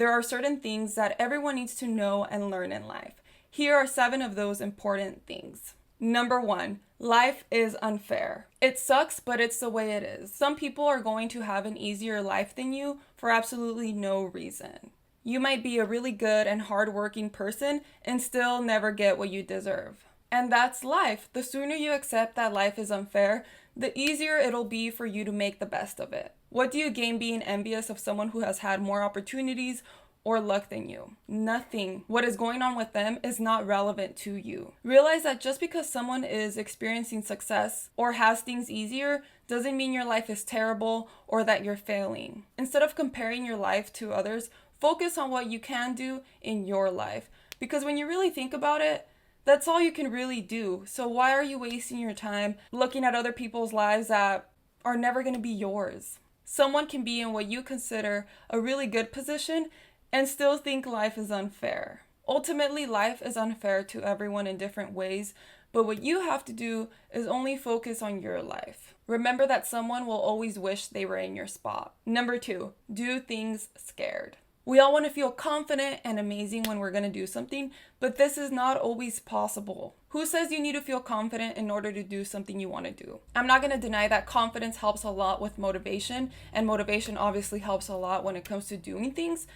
There are certain things that everyone needs to know and learn in life. Here are 7 of those important things. Number 1, life is unfair. It sucks, but it's the way it is. Some people are going to have an easier life than you for absolutely no reason. You might be a really good and hardworking person and still never get what you deserve. And that's life. The sooner you accept that life is unfair, the easier it'll be for you to make the best of it. What do you gain being envious of someone who has had more opportunities or luck than you? Nothing. What is going on with them is not relevant to you. Realize that just because someone is experiencing success or has things easier doesn't mean your life is terrible or that you're failing. Instead of comparing your life to others, focus on what you can do in your life. Because when you really think about it, that's all you can really do. So why are you wasting your time looking at other people's lives that are never going to be yours? Someone can be in what you consider a really good position and still think life is unfair. Ultimately, life is unfair to everyone in different ways, but what you have to do is only focus on your life. Remember that someone will always wish they were in your spot. Number 2, do things scared. We all want to feel confident and amazing when we're going to do something, but this is not always possible. Who says you need to feel confident in order to do something you want to do? I'm not going to deny that confidence helps a lot with motivation, and motivation obviously helps a lot when it comes to doing things.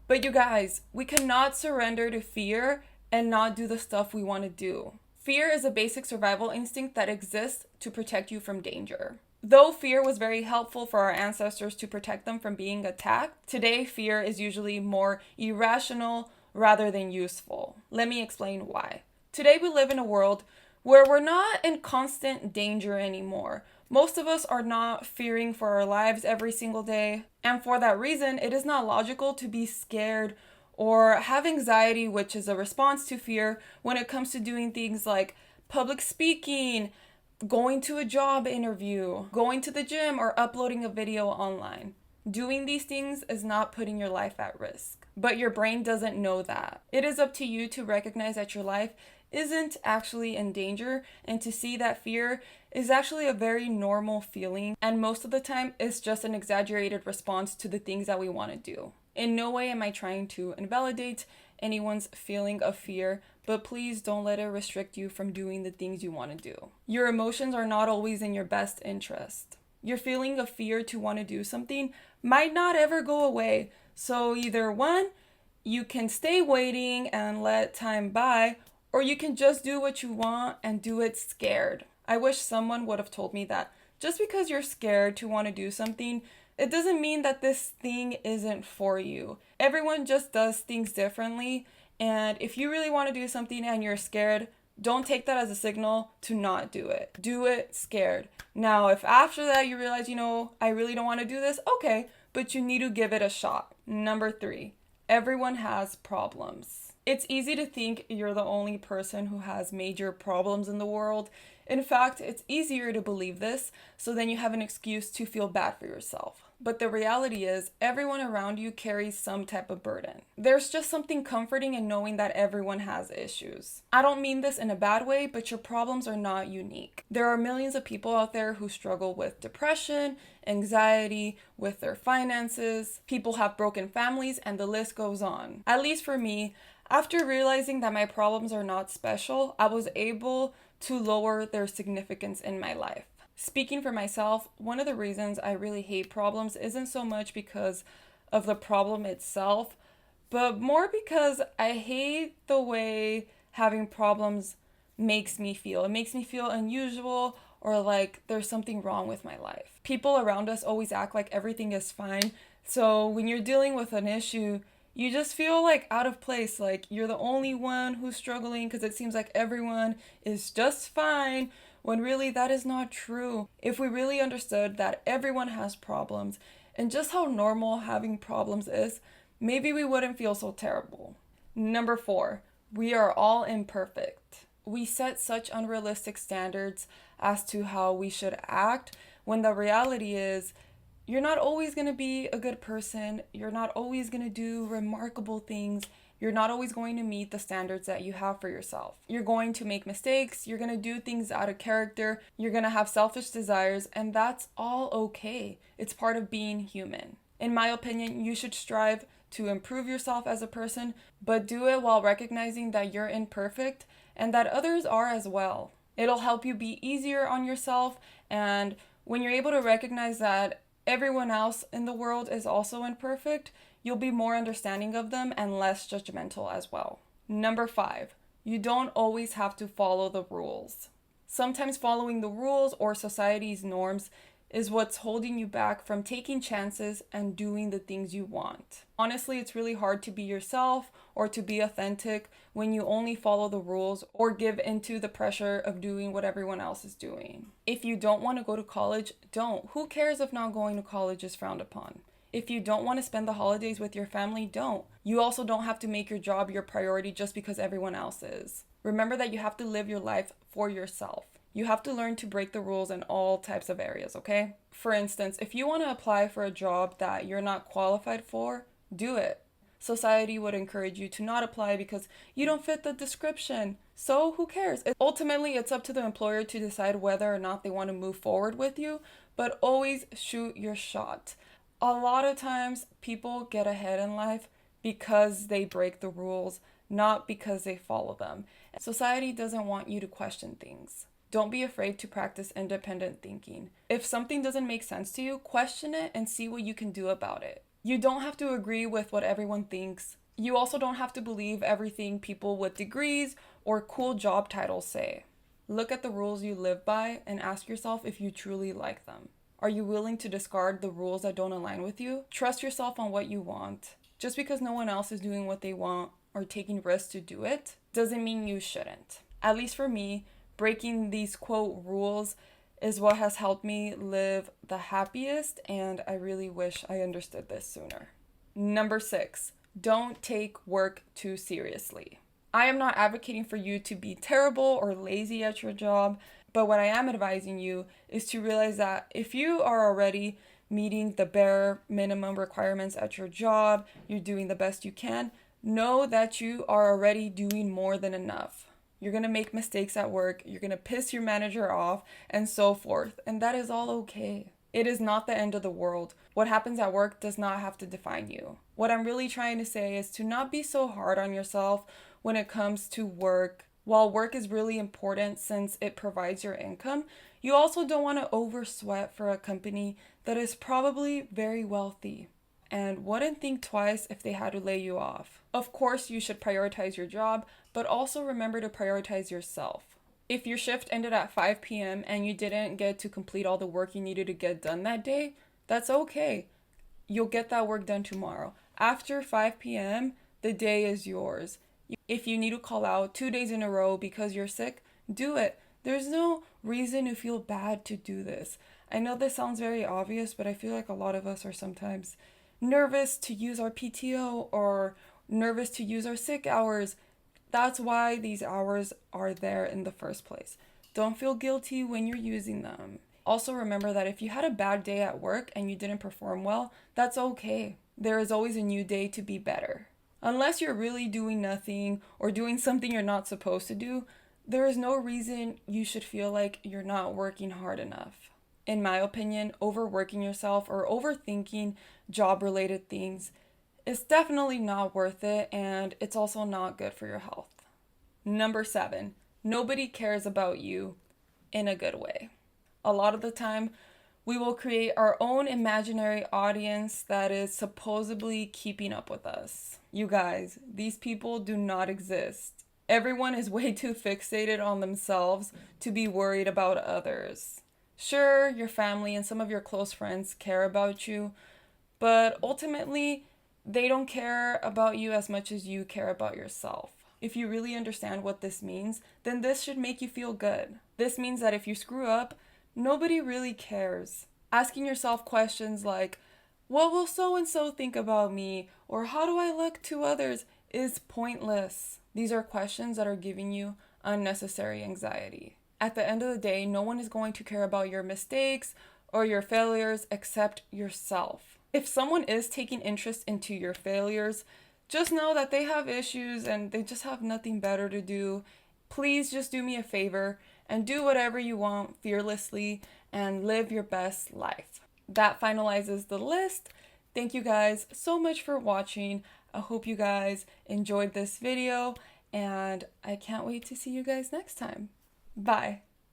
But you guys, we cannot surrender to fear and not do the stuff we want to do. Fear is a basic survival instinct that exists to protect you from danger. Though fear was very helpful for our ancestors to protect them from being attacked, today fear is usually more irrational rather than useful. Let me explain why. Today we live in a world where we're not in constant danger anymore. Most of us are not fearing for our lives every single day, and for that reason, it is not logical to be scared or have anxiety, which is a response to fear, when it comes to doing things like public speaking, going to a job interview, going to the gym, or uploading a video online. Doing these things is not putting your life at risk, but your brain doesn't know that. It is up to you to recognize that your life isn't actually in danger and to see that fear is actually a very normal feeling, and most of the time it's just an exaggerated response to the things that we want to do. In no way am I trying to invalidate anyone's feeling of fear, but please don't let it restrict you from doing the things you want to do. Your emotions are not always in your best interest. Your feeling of fear to want to do something might not ever go away. So either 1, you can stay waiting and let time by, or you can just do what you want and do it scared. I wish someone would have told me that just because you're scared to want to do something, it doesn't mean that this thing isn't for you. Everyone just does things differently. And if you really want to do something and you're scared, don't take that as a signal to not do it. Do it scared. Now, if after that you realize, I really don't want to do this, okay, but you need to give it a shot. Number 3, everyone has problems. It's easy to think you're the only person who has major problems in the world. In fact, it's easier to believe this, so then you have an excuse to feel bad for yourself. But the reality is, everyone around you carries some type of burden. There's just something comforting in knowing that everyone has issues. I don't mean this in a bad way, but your problems are not unique. There are millions of people out there who struggle with depression, anxiety, with their finances. People have broken families, and the list goes on. At least for me, after realizing that my problems are not special, I was able to lower their significance in my life. Speaking for myself, one of the reasons I really hate problems isn't so much because of the problem itself, but more because I hate the way having problems makes me feel. It makes me feel unusual or like there's something wrong with my life. People around us always act like everything is fine, so when you're dealing with an issue, you just feel like out of place, like you're the only one who's struggling because it seems like everyone is just fine, when really that is not true. If we really understood that everyone has problems and just how normal having problems is, maybe we wouldn't feel so terrible. Number 4, we are all imperfect. We set such unrealistic standards as to how we should act, when the reality is, you're not always going to be a good person. You're not always going to do remarkable things. You're not always going to meet the standards that you have for yourself. You're going to make mistakes. You're going to do things out of character. You're going to have selfish desires, and that's all okay. It's part of being human. In my opinion, you should strive to improve yourself as a person, but do it while recognizing that you're imperfect and that others are as well. It'll help you be easier on yourself, and when you're able to recognize that everyone else in the world is also imperfect, you'll be more understanding of them and less judgmental as well. Number 5, you don't always have to follow the rules. Sometimes following the rules or society's norms is what's holding you back from taking chances and doing the things you want. Honestly, it's really hard to be yourself or to be authentic when you only follow the rules or give into the pressure of doing what everyone else is doing. If you don't want to go to college, don't. Who cares if not going to college is frowned upon? If you don't want to spend the holidays with your family, don't. You also don't have to make your job your priority just because everyone else is. Remember that you have to live your life for yourself. You have to learn to break the rules in all types of areas, okay? For instance, if you want to apply for a job that you're not qualified for, do it. Society would encourage you to not apply because you don't fit the description. So who cares? Ultimately, it's up to the employer to decide whether or not they want to move forward with you, but always shoot your shot. A lot of times, people get ahead in life because they break the rules, not because they follow them. Society doesn't want you to question things. Don't be afraid to practice independent thinking. If something doesn't make sense to you, question it and see what you can do about it. You don't have to agree with what everyone thinks. You also don't have to believe everything people with degrees or cool job titles say. Look at the rules you live by and ask yourself if you truly like them. Are you willing to discard the rules that don't align with you? Trust yourself on what you want. Just because no one else is doing what they want or taking risks to do it doesn't mean you shouldn't. At least for me, breaking these quote rules is what has helped me live the happiest, and I really wish I understood this sooner. Number 6, don't take work too seriously. I am not advocating for you to be terrible or lazy at your job, but what I am advising you is to realize that if you are already meeting the bare minimum requirements at your job, you're doing the best you can, know that you are already doing more than enough. You're going to make mistakes at work, you're going to piss your manager off, and so forth. And that is all okay. It is not the end of the world. What happens at work does not have to define you. What I'm really trying to say is to not be so hard on yourself when it comes to work. While work is really important since it provides your income, you also don't want to oversweat for a company that is probably very wealthy and wouldn't think twice if they had to lay you off. Of course, you should prioritize your job, but also remember to prioritize yourself. If your shift ended at 5 p.m. and you didn't get to complete all the work you needed to get done that day, that's okay. You'll get that work done tomorrow. After 5 p.m., the day is yours. If you need to call out 2 days in a row because you're sick, do it. There's no reason to feel bad to do this. I know this sounds very obvious, but I feel like a lot of us are sometimes nervous to use our PTO or nervous to use our sick hours. That's why these hours are there in the first place. Don't feel guilty when you're using them. Also remember that if you had a bad day at work and you didn't perform well, that's okay. There is always a new day to be better. Unless you're really doing nothing or doing something you're not supposed to do, there is no reason you should feel like you're not working hard enough. In my opinion, overworking yourself or overthinking job-related things is definitely not worth it, and it's also not good for your health. Number 7, nobody cares about you in a good way. A lot of the time, we will create our own imaginary audience that is supposedly keeping up with us. You guys, these people do not exist. Everyone is way too fixated on themselves to be worried about others. Sure, your family and some of your close friends care about you, but ultimately, they don't care about you as much as you care about yourself. If you really understand what this means, then this should make you feel good. This means that if you screw up, nobody really cares. Asking yourself questions like, what will so-and-so think about me? Or how do I look to others? Is pointless. These are questions that are giving you unnecessary anxiety. At the end of the day, no one is going to care about your mistakes or your failures except yourself. If someone is taking interest into your failures, just know that they have issues and they just have nothing better to do. Please just do me a favor and do whatever you want fearlessly and live your best life. That finalizes the list. Thank you guys so much for watching. I hope you guys enjoyed this video, and I can't wait to see you guys next time. Bye.